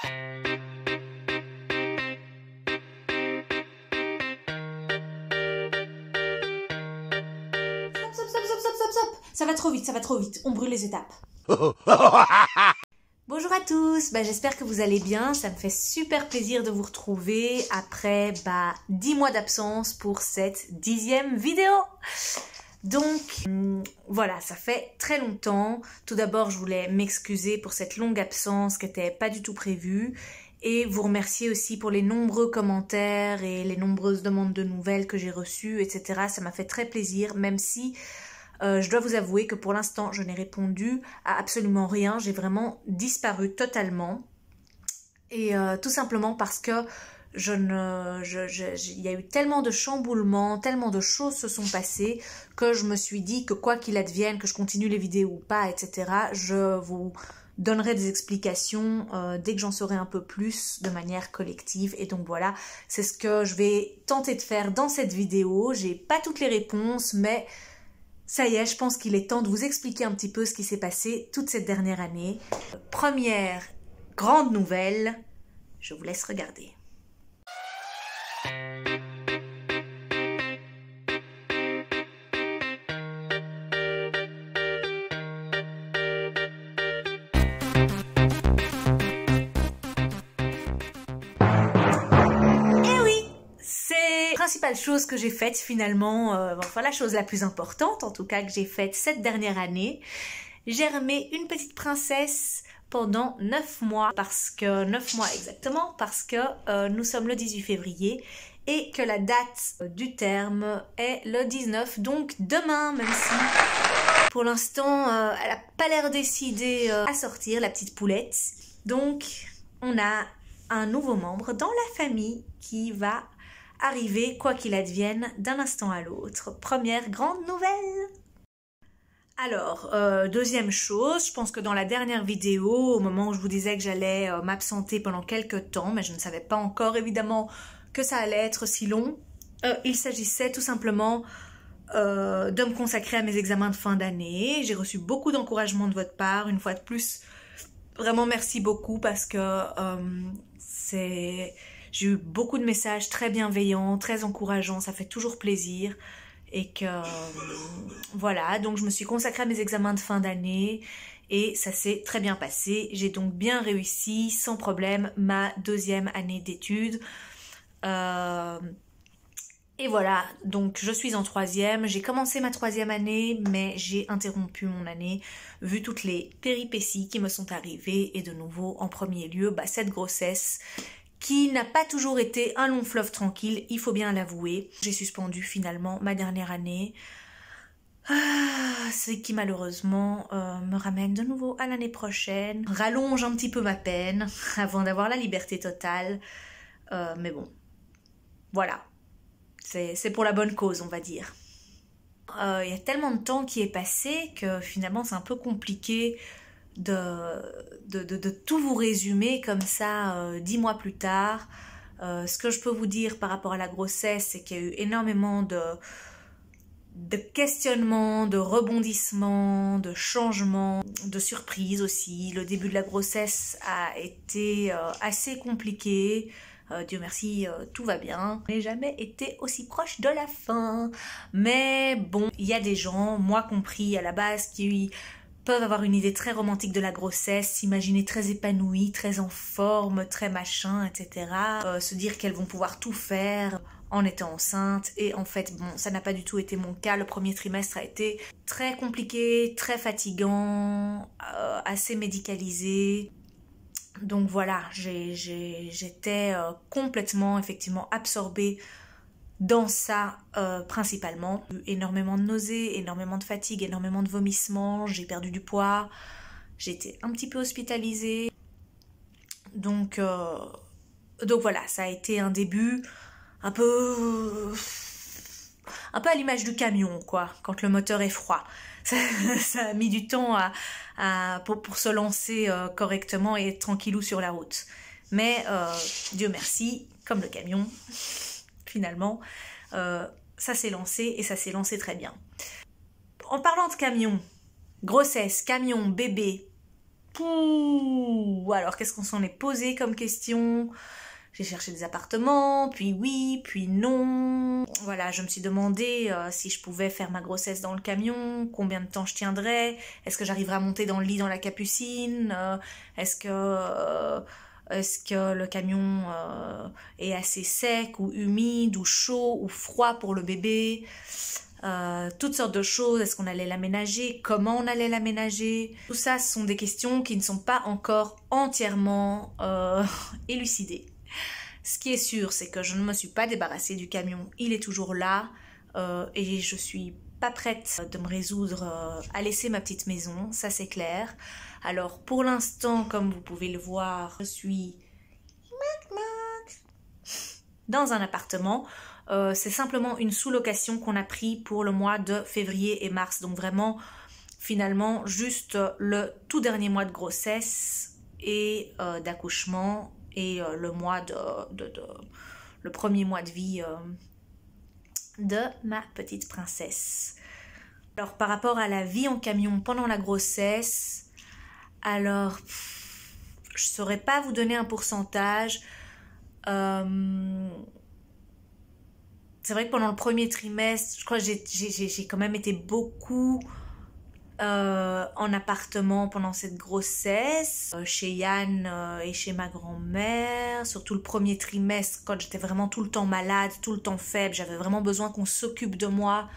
Stop. Ça va trop vite. On brûle les étapes. Bonjour à tous, j'espère que vous allez bien. Ça me fait super plaisir de vous retrouver après 10 mois d'absence pour cette 10e vidéo. Donc voilà, ça fait très longtemps. Tout d'abord, je voulais m'excuser pour cette longue absence qui n'était pas du tout prévue. Et vous remercier aussi pour les nombreux commentaires et les nombreuses demandes de nouvelles que j'ai reçues, etc. Ça m'a fait très plaisir, même si je dois vous avouer que pour l'instant, je n'ai répondu à absolument rien. J'ai vraiment disparu totalement. Et tout simplement parce que il y a eu tellement de chamboulements, tellement de choses se sont passées que je me suis dit que quoi qu'il advienne, que je continue les vidéos ou pas, etc., je vous donnerai des explications dès que j'en saurai un peu plus de manière collective. Et donc voilà, c'est ce que je vais tenter de faire dans cette vidéo. J'ai pas toutes les réponses, mais ça y est, je pense qu'il est temps de vous expliquer un petit peu ce qui s'est passé toute cette dernière année. Première grande nouvelle, je vous laisse regarder. Principale chose que j'ai faite finalement, enfin la chose la plus importante en tout cas que j'ai faite cette dernière année, j'ai remis une petite princesse pendant 9 mois, 9 mois exactement, parce que nous sommes le 18 février et que la date du terme est le 19, donc demain, même si pour l'instant elle n'a pas l'air décidée à sortir, la petite poulette. Donc on a un nouveau membre dans la famille qui va arriver, quoi qu'il advienne, d'un instant à l'autre. Première grande nouvelle. Alors, deuxième chose, je pense que dans la dernière vidéo, au moment où je vous disais que j'allais m'absenter pendant quelques temps, mais je ne savais pas encore évidemment que ça allait être si long, il s'agissait tout simplement de me consacrer à mes examens de fin d'année. J'ai reçu beaucoup d'encouragement de votre part, une fois de plus. Vraiment merci beaucoup parce que j'ai eu beaucoup de messages très bienveillants, très encourageants, ça fait toujours plaisir. Et que voilà, donc je me suis consacrée à mes examens de fin d'année et ça s'est très bien passé. J'ai donc bien réussi sans problème ma 2e année d'études. Et voilà, donc je suis en 3e, j'ai commencé ma 3e année, mais j'ai interrompu mon année, vu toutes les péripéties qui me sont arrivées, et de nouveau, en premier lieu, cette grossesse, qui n'a pas toujours été un long fleuve tranquille, il faut bien l'avouer. J'ai suspendu finalement ma dernière année, ce qui malheureusement me ramène de nouveau à l'année prochaine, rallonge un petit peu ma peine, avant d'avoir la liberté totale, mais bon, voilà. C'est pour la bonne cause, on va dire. Il y a tellement de temps qui est passé que finalement c'est un peu compliqué de tout vous résumer comme ça 10 mois plus tard. Ce que je peux vous dire par rapport à la grossesse, c'est qu'il y a eu énormément de questionnements, de rebondissements, de changements, de surprises aussi. Le début de la grossesse a été assez compliqué. Dieu merci, tout va bien. Je n'ai jamais été aussi proche de la fin. Mais bon, il y a des gens, moi compris à la base, qui peuvent avoir une idée très romantique de la grossesse, s'imaginer très épanouie, très en forme, très machin, etc. Se dire qu'elles vont pouvoir tout faire en étant enceinte. Et en fait, bon, ça n'a pas du tout été mon cas. Le premier trimestre a été très compliqué, très fatigant, assez médicalisé. Donc voilà, j'étais complètement, effectivement, absorbée dans ça principalement. Énormément de nausées, énormément de fatigue, énormément de vomissements, j'ai perdu du poids, j'ai été un petit peu hospitalisée. Donc voilà, ça a été un début un peu à l'image du camion, quoi, quand le moteur est froid. Ça a mis du temps pour se lancer correctement et être tranquillou sur la route. Mais Dieu merci, comme le camion, finalement, ça s'est lancé et ça s'est lancé très bien. En parlant de camion, grossesse, camion, bébé, Pouh, alors qu'est-ce qu'on s'en est posé comme question? J'ai cherché des appartements, puis oui, puis non. Voilà, je me suis demandé si je pouvais faire ma grossesse dans le camion, combien de temps je tiendrais, est-ce que j'arriverais à monter dans le lit dans la capucine, est-ce que le camion est assez sec ou humide ou chaud ou froid pour le bébé, toutes sortes de choses, est-ce qu'on allait l'aménager, comment on allait l'aménager. Tout ça, ce sont des questions qui ne sont pas encore entièrement élucidées. Ce qui est sûr, c'est que je ne me suis pas débarrassée du camion, il est toujours là et je suis pas prête de me résoudre à laisser ma petite maison, ça c'est clair. Alors pour l'instant, comme vous pouvez le voir, je suis dans un appartement. C'est simplement une sous-location qu'on a pris pour le mois de février et mars, donc vraiment finalement juste le tout dernier mois de grossesse et d'accouchement et le premier mois de vie de ma petite princesse. Alors par rapport à la vie en camion pendant la grossesse, alors je saurais pas vous donner un pourcentage. C'est vrai que pendant le premier trimestre, je crois que j'ai quand même été beaucoup en appartement pendant cette grossesse, chez Yann et chez ma grand-mère, surtout le premier trimestre quand j'étais vraiment tout le temps malade, tout le temps faible, j'avais vraiment besoin qu'on s'occupe de moi,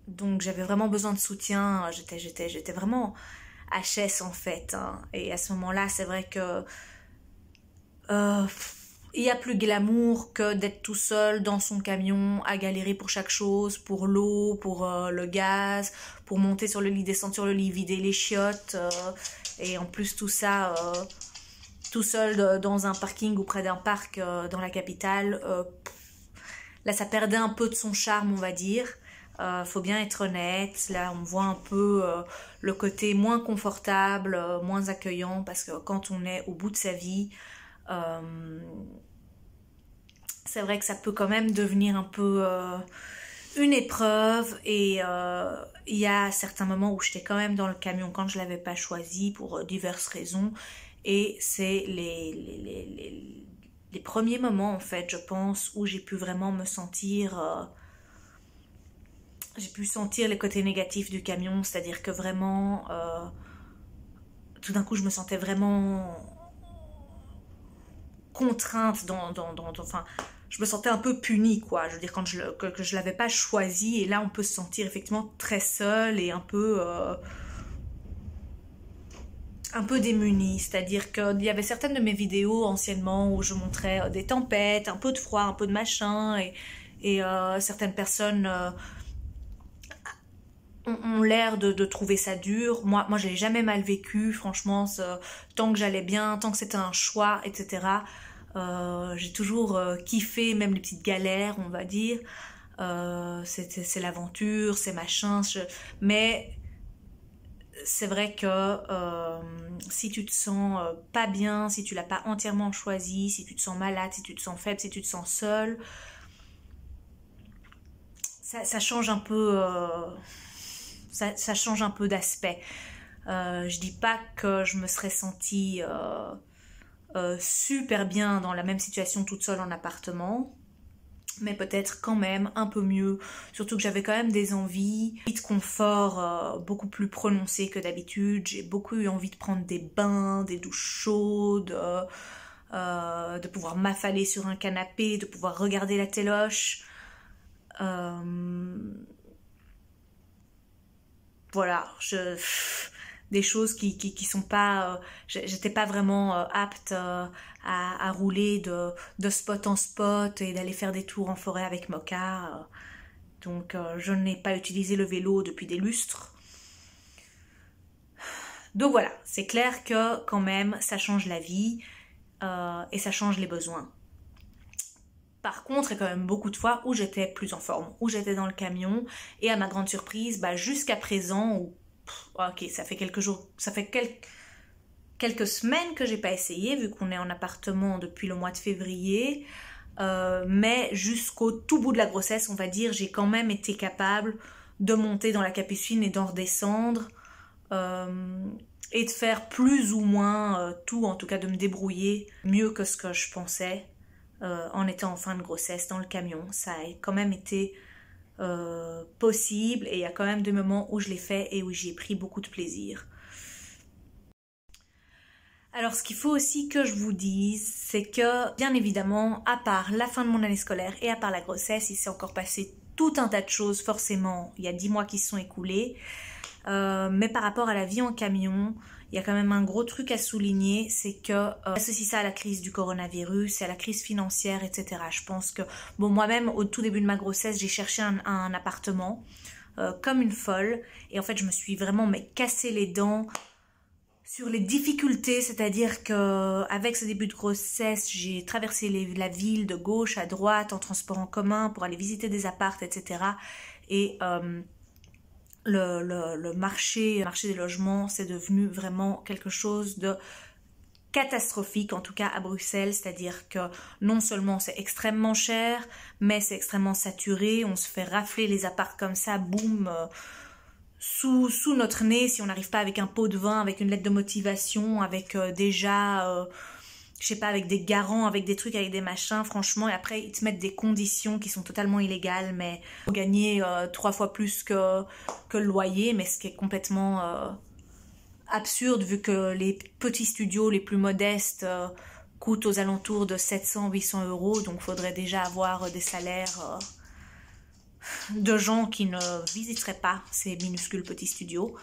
donc j'avais vraiment besoin de soutien, j'étais vraiment HS en fait, hein. Et à ce moment-là c'est vrai que il y a plus glamour que d'être tout seul dans son camion à galérer pour chaque chose, pour l'eau, pour le gaz, pour monter sur le lit, descendre sur le lit, vider les chiottes, et en plus tout ça tout seul dans un parking ou près d'un parc dans la capitale. Là ça perdait un peu de son charme, on va dire. Faut bien être honnête, là on voit un peu le côté moins confortable, moins accueillant, parce que quand on est au bout de sa vie, c'est vrai que ça peut quand même devenir un peu une épreuve, et il y a certains moments où j'étais quand même dans le camion quand je l'avais pas choisi pour diverses raisons, et c'est les premiers moments en fait je pense où j'ai pu vraiment me sentir j'ai pu sentir les côtés négatifs du camion, c'est-à-dire que vraiment tout d'un coup je me sentais vraiment contrainte enfin je me sentais un peu punie quoi, je veux dire quand que je l'avais pas choisi, et là on peut se sentir effectivement très seul et un peu démunie, c'est-à-dire qu'il y avait certaines de mes vidéos anciennement où je montrais des tempêtes, un peu de froid, un peu de machin, et certaines personnes ont l'air de trouver ça dur. Moi je l'ai jamais mal vécu, franchement, tant que j'allais bien, tant que c'était un choix, etc. J'ai toujours kiffé, même les petites galères, on va dire. C'est l'aventure, c'est machin. Mais c'est vrai que si tu te sens pas bien, si tu l'as pas entièrement choisi, si tu te sens malade, si tu te sens faible, si tu te sens seule, ça change un peu... ça change un peu d'aspect. Je dis pas que je me serais sentie super bien dans la même situation toute seule en appartement, mais peut-être quand même un peu mieux, surtout que j'avais quand même des envies de confort beaucoup plus prononcées que d'habitude. J'ai beaucoup eu envie de prendre des bains, des douches chaudes, de pouvoir m'affaler sur un canapé, de pouvoir regarder la téloche. Voilà, des choses qui sont pas... j'étais pas vraiment apte à rouler de spot en spot et d'aller faire des tours en forêt avec Moka. Donc je n'ai pas utilisé le vélo depuis des lustres. Donc voilà, c'est clair que quand même ça change la vie et ça change les besoins. Par contre, il y a quand même beaucoup de fois où j'étais plus en forme, où j'étais dans le camion, et à ma grande surprise, jusqu'à présent, ok, ça fait quelques jours, ça fait quelques semaines que j'ai pas essayé, vu qu'on est en appartement depuis le mois de février, mais jusqu'au tout bout de la grossesse, on va dire, j'ai quand même été capable de monter dans la capucine et d'en redescendre, et de faire plus ou moins tout, en tout cas de me débrouiller mieux que ce que je pensais en étant en fin de grossesse dans le camion. Ça a quand même été possible et il y a quand même des moments où je l'ai fait et où j'y ai pris beaucoup de plaisir. Alors ce qu'il faut aussi que je vous dise, c'est que bien évidemment, à part la fin de mon année scolaire et à part la grossesse, il s'est encore passé tout un tas de choses forcément. Il y a 10 mois qui se sont écoulés. Mais par rapport à la vie en camion, il y a quand même un gros truc à souligner, c'est que j'associe ça à la crise du coronavirus, à la crise financière, etc. Je pense que, bon, moi-même, au tout début de ma grossesse, j'ai cherché un appartement comme une folle. Et en fait, je me suis vraiment cassé les dents sur les difficultés, c'est-à-dire que avec ce début de grossesse, j'ai traversé la ville de gauche à droite en transport en commun pour aller visiter des apparts, etc. Et le marché des logements, c'est devenu vraiment quelque chose de catastrophique, en tout cas à Bruxelles, c'est-à-dire que non seulement c'est extrêmement cher, mais c'est extrêmement saturé, on se fait rafler les apparts comme ça, boum, sous notre nez, si on n'arrive pas avec un pot de vin, avec une lettre de motivation, avec je sais pas, avec des garants, avec des trucs, avec des machins, franchement, et après ils te mettent des conditions qui sont totalement illégales, mais pour gagner 3 fois plus que le loyer, mais ce qui est complètement absurde vu que les petits studios les plus modestes coûtent aux alentours de 700-800 euros, donc il faudrait déjà avoir des salaires de gens qui ne visiteraient pas ces minuscules petits studios.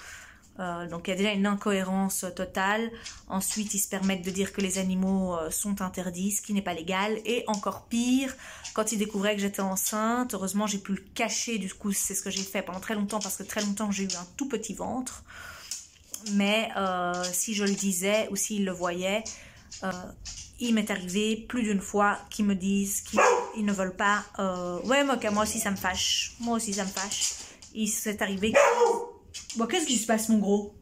Donc il y a déjà une incohérence totale. Ensuite, ils se permettent de dire que les animaux sont interdits, ce qui n'est pas légal. Et encore pire, quand ils découvraient que j'étais enceinte, heureusement j'ai pu le cacher, du coup c'est ce que j'ai fait pendant très longtemps, parce que très longtemps j'ai eu un tout petit ventre. Mais si je le disais ou s'ils le voyaient, il m'est arrivé plus d'une fois qu'ils me disent qu'ils ne veulent pas. Ouais, moi aussi ça me fâche. Moi aussi ça me fâche. Il s'est arrivé que... Bon, qu'est-ce qui se passe, mon gros?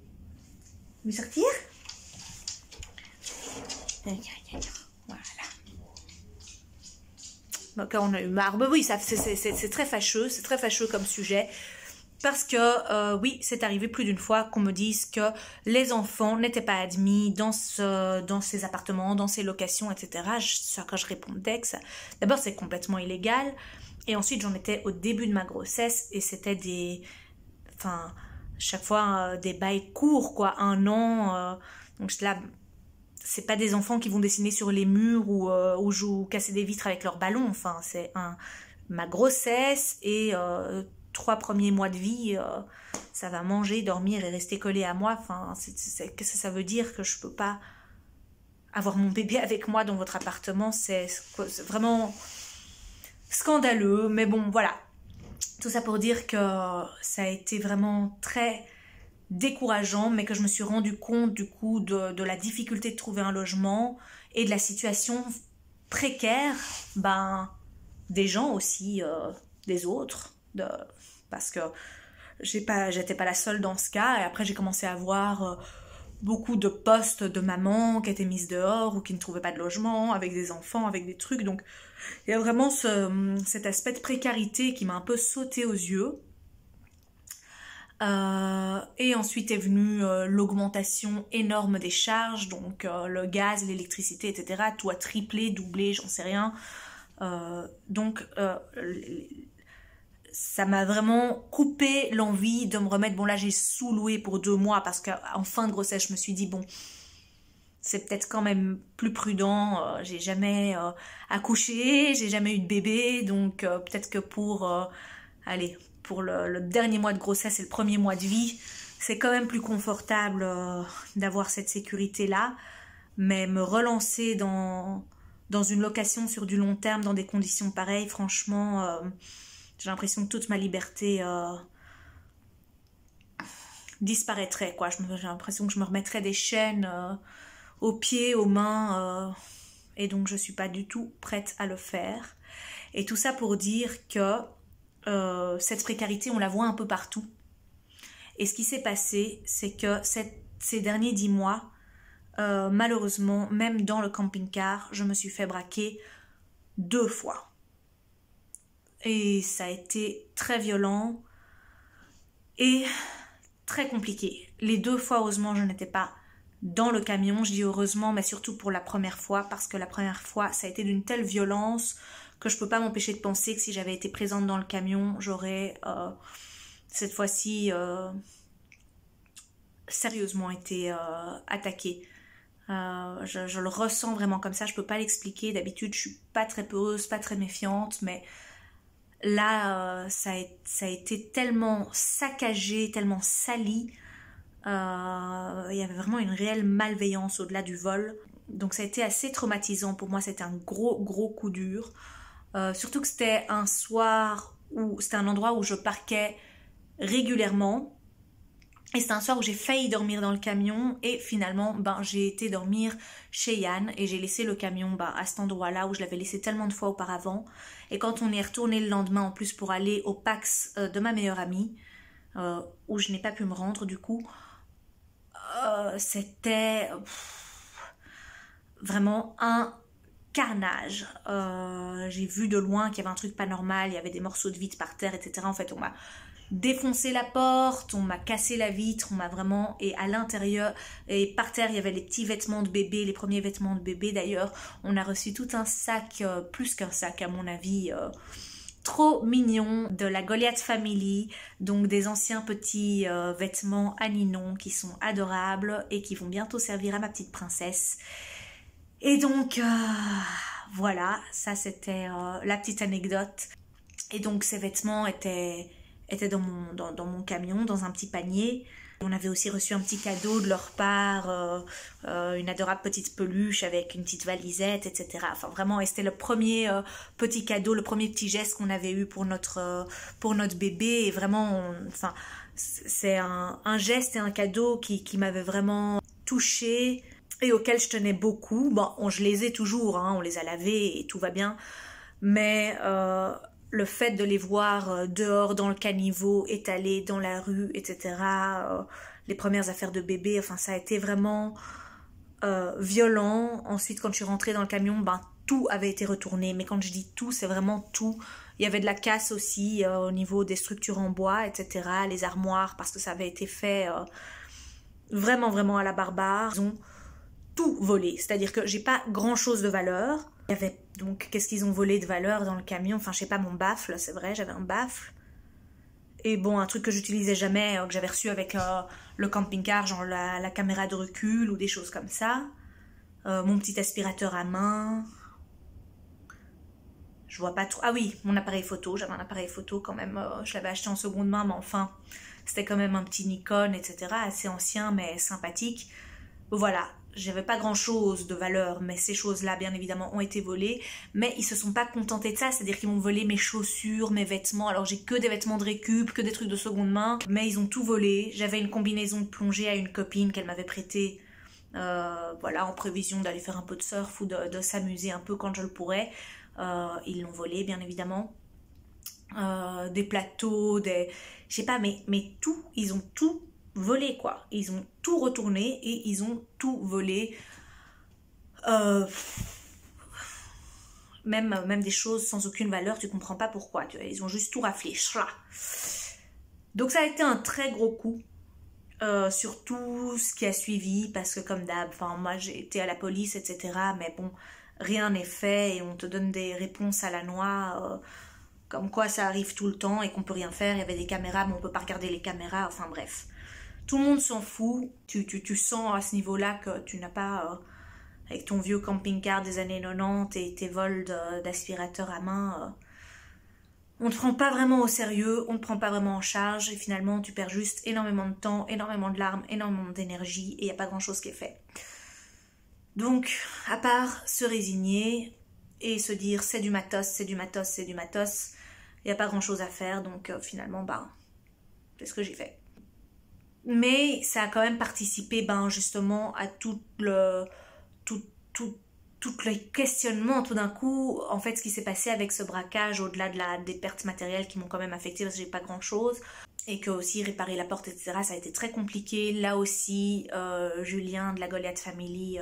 Vous voulez sortir? Voilà. Donc, on a eu marre. Mais oui, c'est très fâcheux comme sujet. Parce que, oui, c'est arrivé plus d'une fois qu'on me dise que les enfants n'étaient pas admis dans ces appartements, dans ces locations, etc. Quand je répondais que ça... D'abord, c'est complètement illégal. Et ensuite, j'en étais au début de ma grossesse et c'était des... Enfin, chaque fois, des bails courts, quoi. 1 an. Donc là, c'est pas des enfants qui vont dessiner sur les murs ou casser des vitres avec leurs ballons. Enfin, c'est ma grossesse et... 3 premiers mois de vie, ça va manger, dormir et rester collé à moi. Enfin, qu'est-ce que ça veut dire que je peux pas avoir mon bébé avec moi dans votre appartement? C'est vraiment scandaleux. Mais bon, voilà. Tout ça pour dire que ça a été vraiment très décourageant, mais que je me suis rendu compte du coup de la difficulté de trouver un logement et de la situation précaire des gens aussi, des autres. Parce que j'étais pas la seule dans ce cas, et après j'ai commencé à voir beaucoup de postes de mamans qui étaient mises dehors ou qui ne trouvaient pas de logement, avec des enfants, avec des trucs. Donc il y a vraiment cet aspect de précarité qui m'a un peu sauté aux yeux. Et ensuite est venue l'augmentation énorme des charges, donc le gaz, l'électricité, etc. Tout a triplé, doublé, j'en sais rien. Donc ça m'a vraiment coupé l'envie de me remettre. Bon, là j'ai sous-loué pour 2 mois parce qu'en fin de grossesse je me suis dit bon, c'est peut-être quand même plus prudent. J'ai jamais accouché, j'ai jamais eu de bébé, donc peut-être que pour le dernier mois de grossesse et le premier mois de vie, c'est quand même plus confortable d'avoir cette sécurité-là. Mais me relancer dans une location sur du long terme, dans des conditions pareilles, franchement, j'ai l'impression que toute ma liberté disparaîtrait, quoi. J'ai l'impression que je me remettrais des chaînes aux pieds, aux mains, et donc je suis pas du tout prête à le faire. Et tout ça pour dire que cette précarité, on la voit un peu partout. Et ce qui s'est passé, c'est que ces derniers 10 mois, malheureusement, même dans le camping-car, je me suis fait braquer 2 fois. Et ça a été très violent et très compliqué. Les 2 fois, heureusement, je n'étais pas dans le camion. Je dis heureusement, mais surtout pour la première fois, parce que la première fois, ça a été d'une telle violence que je peux pas m'empêcher de penser que si j'avais été présente dans le camion, j'aurais cette fois-ci sérieusement été attaquée. Je le ressens vraiment comme ça, je peux pas l'expliquer. D'habitude, je suis pas très peureuse, pas très méfiante, mais là, ça a été tellement saccagé, tellement sali. Il y avait vraiment une réelle malveillance au-delà du vol. Donc ça a été assez traumatisant pour moi, c'était un gros coup dur. Surtout que c'était un soir où c'était un endroit où je parquais régulièrement. Et c'était un soir où j'ai failli dormir dans le camion et finalement j'ai été dormir chez Yann et j'ai laissé le camion à cet endroit-là où je l'avais laissé tellement de fois auparavant. Et quand on est retourné le lendemain en plus pour aller au PAX de ma meilleure amie, où je n'ai pas pu me rendre du coup, c'était vraiment un carnage. J'ai vu de loin qu'il y avait un truc pas normal, il y avait des morceaux de vitre par terre, etc. En fait, on m'a défoncé la porte, on m'a cassé la vitre, on m'a vraiment... Et à l'intérieur, et par terre, il y avait les petits vêtements de bébé, les premiers vêtements de bébé d'ailleurs. On a reçu tout un sac, plus qu'un sac à mon avis... trop mignon de la Goliath Family, donc des anciens petits vêtements à Ninon qui sont adorables et qui vont bientôt servir à ma petite princesse. Et donc voilà, ça c'était la petite anecdote. Et donc ces vêtements étaient dans mon camion, dans un petit panier. On avait aussi reçu un petit cadeau de leur part, une adorable petite peluche avec une petite valisette, etc. Enfin vraiment, et c'était le premier petit cadeau, le premier petit geste qu'on avait eu pour notre bébé. Et vraiment, enfin, c'est un geste et un cadeau qui m'avait vraiment touchée et auquel je tenais beaucoup. Bon, je les ai toujours, hein, on les a lavés et tout va bien. Mais... le fait de les voir dehors dans le caniveau, étalés dans la rue, etc. Les premières affaires de bébé, enfin ça a été vraiment violent. Ensuite, quand je suis rentrée dans le camion, tout avait été retourné. Mais quand je dis tout, c'est vraiment tout. Il y avait de la casse aussi au niveau des structures en bois, etc. Les armoires, parce que ça avait été fait vraiment à la barbare. Ils ont tout volé. C'est-à-dire que j'ai pas grand-chose de valeur. Il y avait donc, qu'est-ce qu'ils ont volé de valeur dans le camion? Enfin, je sais pas, mon baffle, c'est vrai, j'avais un baffle. Et bon, un truc que j'utilisais jamais, que j'avais reçu avec le camping-car, genre la caméra de recul ou des choses comme ça. Mon petit aspirateur à main. Je vois pas trop... Ah oui, mon appareil photo, j'avais un appareil photo quand même, je l'avais acheté en seconde main, mais enfin, c'était quand même un petit Nikon, etc. Assez ancien, mais sympathique. Voilà. J'avais pas grand chose de valeur, mais ces choses-là, bien évidemment, ont été volées. Mais ils se sont pas contentés de ça, c'est-à-dire qu'ils m'ont volé mes chaussures, mes vêtements. Alors j'ai que des vêtements de récup, que des trucs de seconde main, mais ils ont tout volé. J'avais une combinaison de plongée à une copine qu'elle m'avait prêtée, voilà, en prévision d'aller faire un peu de surf ou de s'amuser un peu quand je le pourrais. Ils l'ont volé, bien évidemment. Des plateaux, je sais pas, mais tout, ils ont tout volé quoi, ils ont tout retourné et ils ont tout volé, même des choses sans aucune valeur, tu comprends pas pourquoi, tu vois, ils ont juste tout raflé. Donc ça a été un très gros coup sur tout ce qui a suivi, parce que comme d'hab, enfin moi j'ai été à la police, etc., mais bon, rien n'est fait et on te donne des réponses à la noix, comme quoi ça arrive tout le temps et qu'on peut rien faire. Il y avait des caméras mais on peut pas regarder les caméras, enfin bref. Tout le monde s'en fout, tu sens à ce niveau-là que tu n'as pas, avec ton vieux camping-car des années 90 et tes vols d'aspirateur à main, on ne te prend pas vraiment au sérieux, on ne te prend pas vraiment en charge et finalement tu perds juste énormément de temps, énormément de larmes, énormément d'énergie et il n'y a pas grand-chose qui est fait. Donc, à part se résigner et se dire c'est du matos, c'est du matos, c'est du matos, il n'y a pas grand-chose à faire, donc finalement, c'est ce que j'ai fait. Mais ça a quand même participé justement à tout les questionnements tout d'un coup. En fait, ce qui s'est passé avec ce braquage, au-delà des pertes matérielles qui m'ont quand même affectée parce que j'ai pas grand-chose, et que aussi réparer la porte, etc., ça a été très compliqué. Là aussi, Julien de la Goliath Family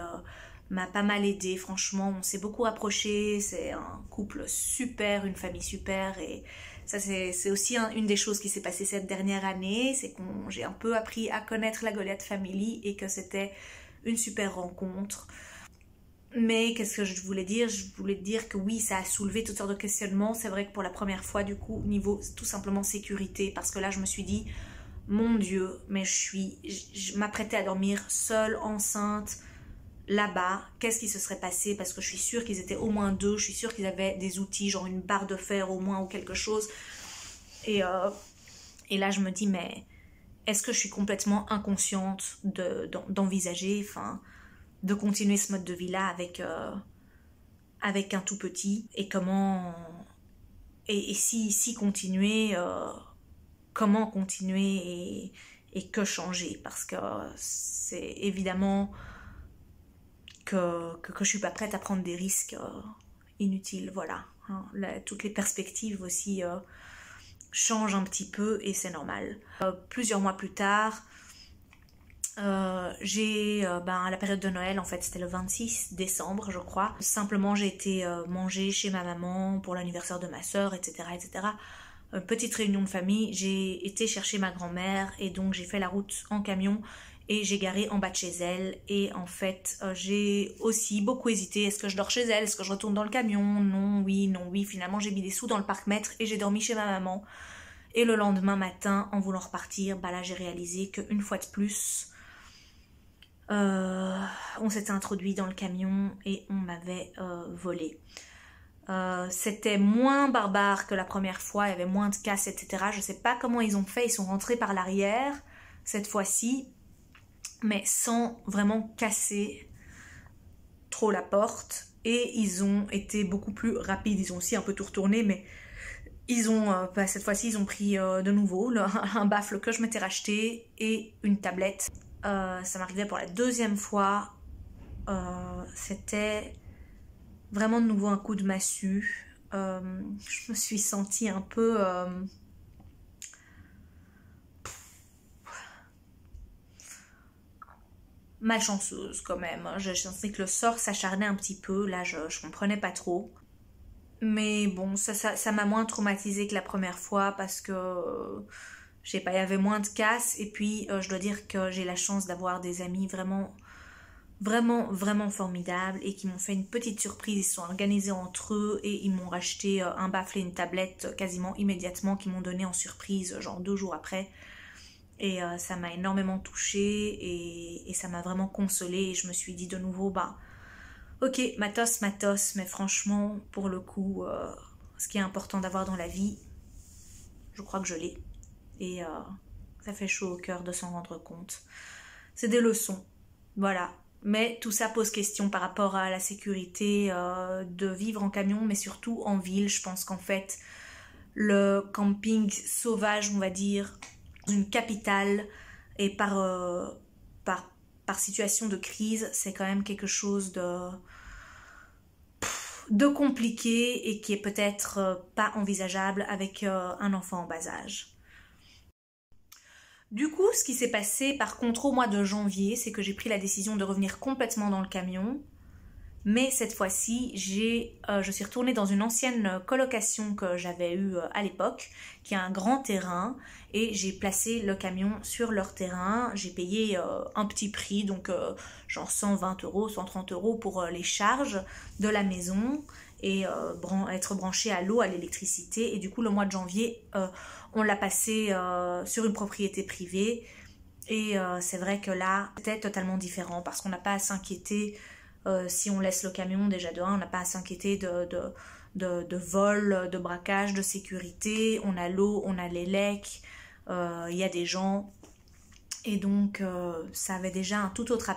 m'a pas mal aidé. Franchement, on s'est beaucoup rapprochés. C'est un couple super, une famille super, et Ça, c'est aussi une des choses qui s'est passée cette dernière année, c'est que j'ai un peu appris à connaître la Goliath Family et que c'était une super rencontre. Mais qu'est-ce que je voulais dire? Je voulais dire que oui, ça a soulevé toutes sortes de questionnements. C'est vrai que pour la première fois, du coup, niveau tout simplement sécurité, parce que là, je me suis dit, mon Dieu, mais je m'apprêtais à dormir seule, enceinte, là-bas. Qu'est-ce qui se serait passé? Parce que je suis sûre qu'ils étaient au moins 2, je suis sûre qu'ils avaient des outils, genre une barre de fer au moins ou quelque chose. Et là, je me dis, mais est-ce que je suis complètement inconsciente d'envisager, enfin, de continuer ce mode de vie-là avec un tout petit? Et comment... Et si continuer, comment continuer et que changer? Parce que c'est évidemment que je suis pas prête à prendre des risques inutiles, voilà. Hein. Toutes les perspectives aussi changent un petit peu et c'est normal. Plusieurs mois plus tard, j'ai à la période de Noël, en fait c'était le 26 décembre je crois, simplement j'ai été manger chez ma maman pour l'anniversaire de ma soeur, etc., etc. Petite réunion de famille, j'ai été chercher ma grand-mère et donc j'ai fait la route en camion et j'ai garé en bas de chez elle. Et en fait j'ai aussi beaucoup hésité, est-ce que je dors chez elle, est-ce que je retourne dans le camion, non oui, finalement j'ai mis des sous dans le parc-mètre et j'ai dormi chez ma maman. Et le lendemain matin, en voulant repartir, là j'ai réalisé qu'une fois de plus on s'était introduit dans le camion et on m'avait volé. C'était moins barbare que la première fois, il y avait moins de casse, etc. Je sais pas comment ils ont fait, ils sont rentrés par l'arrière cette fois-ci, mais sans vraiment casser trop la porte. Et ils ont été beaucoup plus rapides, ils ont aussi un peu tout retourné, mais ils ont, cette fois-ci, ils ont pris de nouveau un baffle que je m'étais racheté et une tablette. Ça m'arrivait pour la deuxième fois. C'était vraiment de nouveau un coup de massue. Je me suis sentie un peu... malchanceuse quand même. Je sentais que le sort s'acharnait un petit peu. Là, je comprenais pas trop. Mais bon, ça m'a moins traumatisée que la première fois parce que... je sais pas, il y avait moins de casse. Et puis, je dois dire que j'ai la chance d'avoir des amis vraiment formidables et qui m'ont fait une petite surprise. Ils se sont organisés entre eux et ils m'ont racheté un baffle et une tablette quasiment immédiatement, qu'ils m'ont donné en surprise, genre 2 jours après. Et ça m'a énormément touchée et ça m'a vraiment consolée. Et je me suis dit de nouveau, ok, matos, mais franchement, pour le coup, ce qui est important d'avoir dans la vie, je crois que je l'ai. Et ça fait chaud au cœur de s'en rendre compte. C'est des leçons, voilà. Mais tout ça pose question par rapport à la sécurité de vivre en camion, mais surtout en ville. Je pense qu'en fait, le camping sauvage, on va dire, une capitale, et par situation de crise, c'est quand même quelque chose de compliqué et qui est peut-être pas envisageable avec un enfant en bas âge. Du coup, ce qui s'est passé par contre au mois de janvier, c'est que j'ai pris la décision de revenir complètement dans le camion. Mais cette fois-ci, je suis retournée dans une ancienne colocation que j'avais eue à l'époque, qui a un grand terrain, et j'ai placé le camion sur leur terrain. J'ai payé un petit prix, donc genre 120 €, 130 € pour les charges de la maison et être branché à l'eau, à l'électricité. Et du coup, le mois de janvier, on l'a passé sur une propriété privée. Et c'est vrai que là, c'était totalement différent parce qu'on n'a pas à s'inquiéter. Si on laisse le camion, déjà de 1, on n'a pas à s'inquiéter de vol, de braquage, de sécurité. On a l'eau, on a les lecs, il y a des gens. Et donc, ça avait déjà un tout autre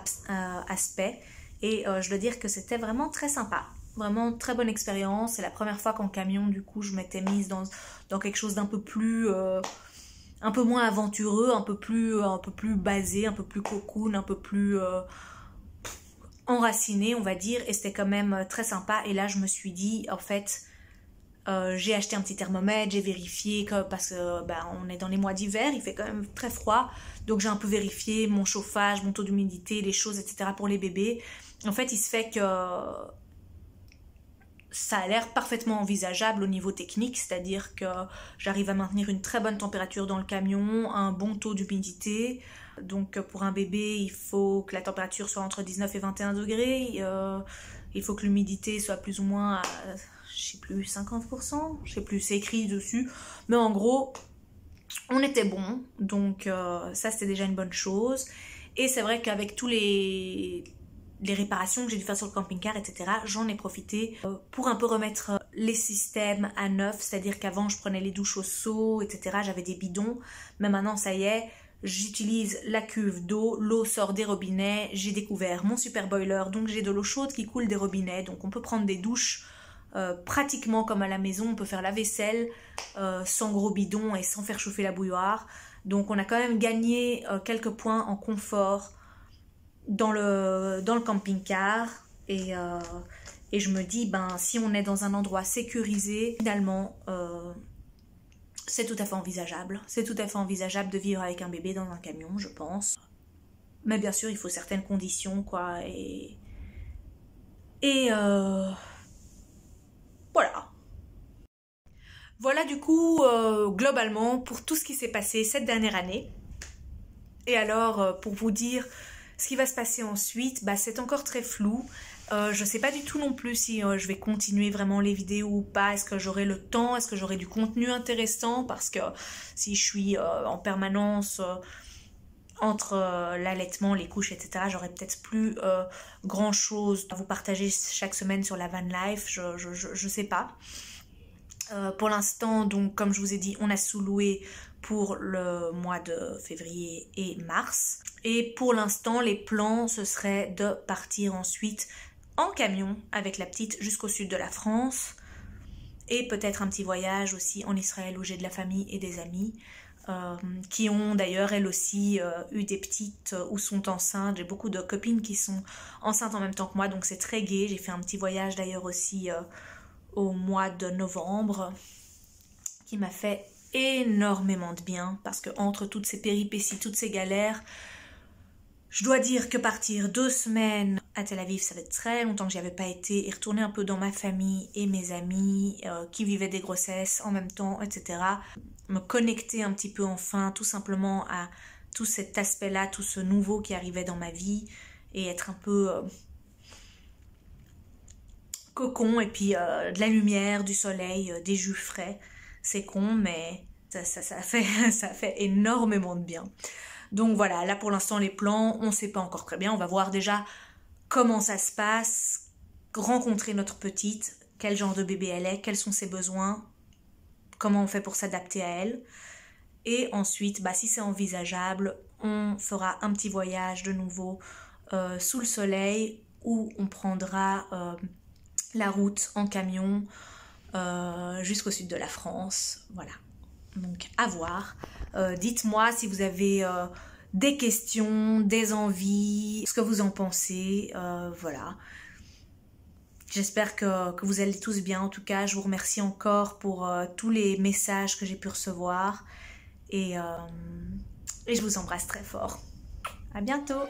aspect. Et je dois dire que c'était vraiment très sympa. Vraiment très bonne expérience. C'est la première fois qu'en camion, du coup, je m'étais mise dans quelque chose d'un peu plus... un peu moins aventureux, un peu plus basé, un peu plus cocoon, un peu plus... enraciné, on va dire, et c'était quand même très sympa. Et là je me suis dit, en fait, j'ai acheté un petit thermomètre, j'ai vérifié parce que on est dans les mois d'hiver, il fait quand même très froid, donc j'ai un peu vérifié mon chauffage, mon taux d'humidité, les choses, etc. pour les bébés. En fait, il se fait que ça a l'air parfaitement envisageable au niveau technique, c'est-à-dire que j'arrive à maintenir une très bonne température dans le camion, un bon taux d'humidité. Donc pour un bébé, il faut que la température soit entre 19 et 21 degrés. Il faut que l'humidité soit plus ou moins à, je sais plus, 50%, je sais plus, c'est écrit dessus. Mais en gros, on était bon, donc ça c'était déjà une bonne chose. Et c'est vrai qu'avec tous les réparations que j'ai dû faire sur le camping-car, etc., j'en ai profité pour un peu remettre les systèmes à neuf, c'est-à-dire qu'avant je prenais les douches au seau, etc., j'avais des bidons, mais maintenant ça y est, j'utilise la cuve d'eau, l'eau sort des robinets, j'ai découvert mon super boiler, donc j'ai de l'eau chaude qui coule des robinets, donc on peut prendre des douches pratiquement comme à la maison, on peut faire la vaisselle sans gros bidon et sans faire chauffer la bouilloire, donc on a quand même gagné quelques points en confort dans le camping-car et je me dis, ben si on est dans un endroit sécurisé, finalement c'est tout à fait envisageable. C'est tout à fait envisageable de vivre avec un bébé dans un camion, je pense. Mais bien sûr, il faut certaines conditions, quoi. Et voilà. Voilà du coup, globalement, pour tout ce qui s'est passé cette dernière année. Et alors, pour vous dire ce qui va se passer ensuite, bah, c'est encore très flou. Je ne sais pas du tout non plus si je vais continuer vraiment les vidéos ou pas. Est-ce que j'aurai le temps? Est-ce que j'aurai du contenu intéressant? Parce que si je suis en permanence entre l'allaitement, les couches, etc., j'aurai peut-être plus grand chose à vous partager chaque semaine sur la van life. Je sais pas. Pour l'instant, donc, comme je vous ai dit, on a sous-loué pour le mois de février et mars. Et pour l'instant, les plans, ce serait de partir ensuite en camion avec la petite jusqu'au sud de la France. Et peut-être un petit voyage aussi en Israël où j'ai de la famille et des amis qui ont d'ailleurs elles aussi eu des petites ou sont enceintes. J'ai beaucoup de copines qui sont enceintes en même temps que moi, donc c'est très gai. J'ai fait un petit voyage d'ailleurs aussi au mois de novembre qui m'a fait énormément de bien parce que entre toutes ces péripéties, toutes ces galères, je dois dire que partir 2 semaines à Tel Aviv, ça fait très longtemps que j'y avais pas été, et retourner un peu dans ma famille et mes amis qui vivaient des grossesses en même temps, etc. Me connecter un petit peu enfin, tout simplement à tout cet aspect-là, tout ce nouveau qui arrivait dans ma vie, et être un peu cocon, et puis de la lumière, du soleil, des jus frais. C'est con, mais ça fait énormément de bien. Donc voilà, là pour l'instant les plans, on ne sait pas encore très bien. On va voir déjà comment ça se passe, rencontrer notre petite, quel genre de bébé elle est, quels sont ses besoins, comment on fait pour s'adapter à elle. Et ensuite, bah, si c'est envisageable, on fera un petit voyage de nouveau sous le soleil où on prendra la route en camion jusqu'au sud de la France. Voilà. Donc à voir. Dites-moi si vous avez des questions, des envies, ce que vous en pensez. Voilà. J'espère que vous allez tous bien. En tout cas, je vous remercie encore pour tous les messages que j'ai pu recevoir. Et je vous embrasse très fort. À bientôt.